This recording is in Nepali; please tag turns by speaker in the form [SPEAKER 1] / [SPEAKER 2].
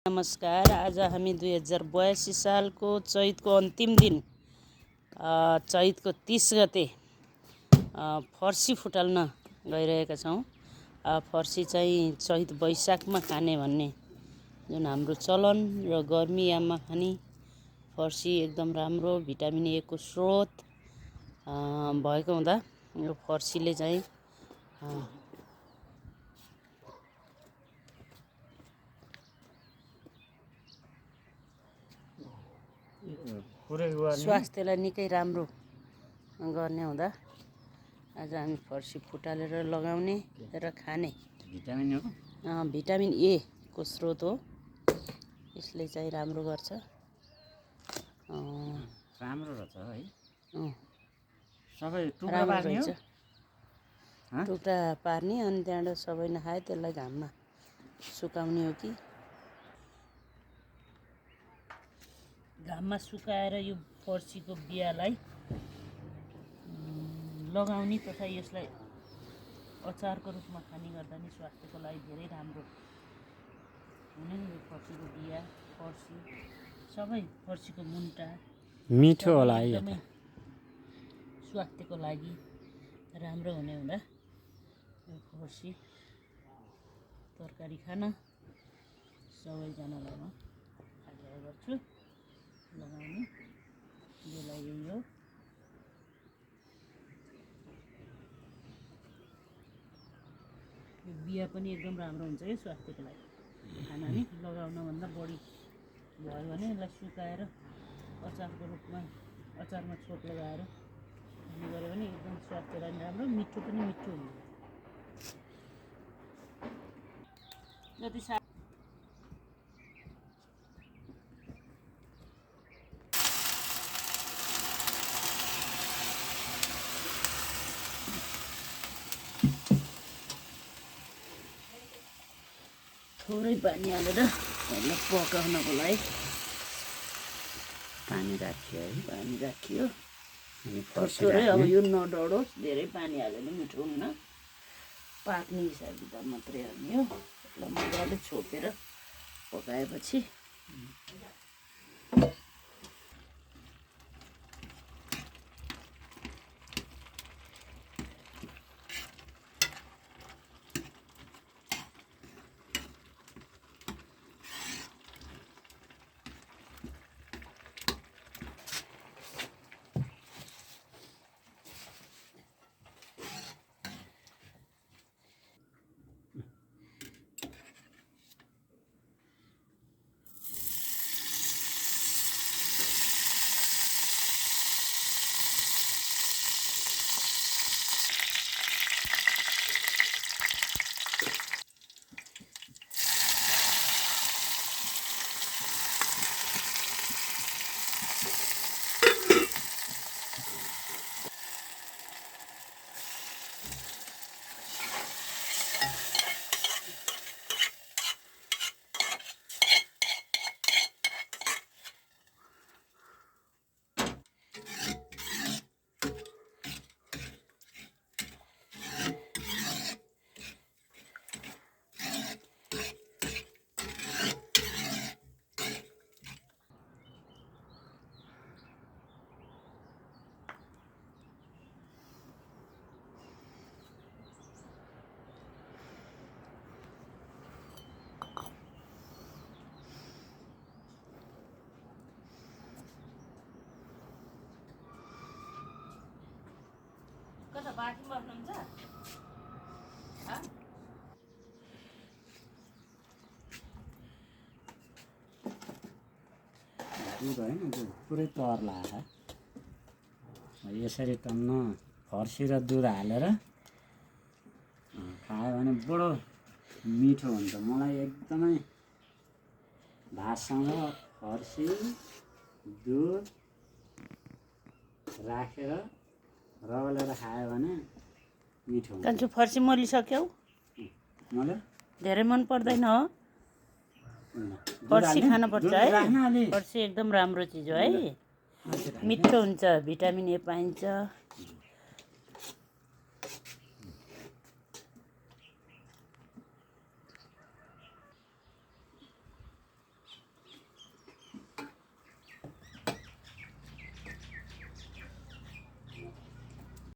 [SPEAKER 1] नमस्कार। आज हामी 2082 सालको चैतको अन्तिम दिन चैतको 30 गते फर्सी फुटाल्न गइरहेका छौँ। फर्सी चाहिँ चैत वैशाखमा खाने भन्ने जुन हाम्रो चलन र गर्मीयाममा खाने फर्सी एकदम राम्रो भिटामिन ए को स्रोत भएको हुँदा यो फर्सीले चाहिँ स्वास्थ्यलाई निकै राम्रो गर्ने हुँदा आज हामी फर्सी फुटालेर लगाउने र खाने। भिटामिन ए को स्रोत हो, यसले चाहिँ राम्रो गर्छ।
[SPEAKER 2] राम्रो रहेछ है।
[SPEAKER 1] सबै टुक्रा पार्ने हो, टुक्रा पार्ने अनि त्यहाँबाट सबै नखाए त्यसलाई घाममा सुकाउने हो कि घाममा सुकाएर यो फर्सीको बियालाई लगाउने तथा यसलाई अचारको रूपमा खाने गर्दा नि स्वास्थ्यको लागि धेरै राम्रो हुने। यो फर्सीको बिया, फर्सी सबै, फर्सीको मुन्टा
[SPEAKER 2] मिठो होला है,
[SPEAKER 1] एकदमै स्वास्थ्यको लागि राम्रो हुने हुँदा यो फर्सी तरकारी खान सबैजनालाई म आग्रह गर्छु लगाउने। यसलाई यही हो। यो बिया पनि एकदम राम्रो हुन्छ कि स्वास्थ्यको लागि खाना नि लगाउनभन्दा बढी भयो भने यसलाई सुकाएर अचारको रूपमा अचारमा छोप लगाएर खाने गऱ्यो भने एकदम स्वास्थ्यलाई राम्रो, मिठो पनि मिठो हुन्छ। जति थोरै पानी हालेर यसलाई पकाउनको लागि पानी राखियो थोरै। अब यो नडढोस्, धेरै पानी हालेर मिठो हुन्न, पाक्ने हिसाब किताब मात्रै हाल्ने हो। यसलाई मजाले छोपेर पकाएपछि कता बाँकी बस्नुहुन्छ?
[SPEAKER 2] दुध होइन, पुरै तर लाग्छ। यसरी टन्न फर्सी र दुध हालेर खायो भने बडो मिठो हुन्छ। मलाई एकदमै भातसँग फर्सी दुध राखेर रगलेर खायो भने मिठो हुन्छ।
[SPEAKER 1] कान्छो फर्सी मोलिसक्यौ?
[SPEAKER 2] मलाई
[SPEAKER 1] धेरै मन पर्दैन हो, फर्सी खान पर्छ है। फर्सी एकदम राम्रो चिज हो है, मिठो हुन्छ, भिटामिन ए पाइन्छ।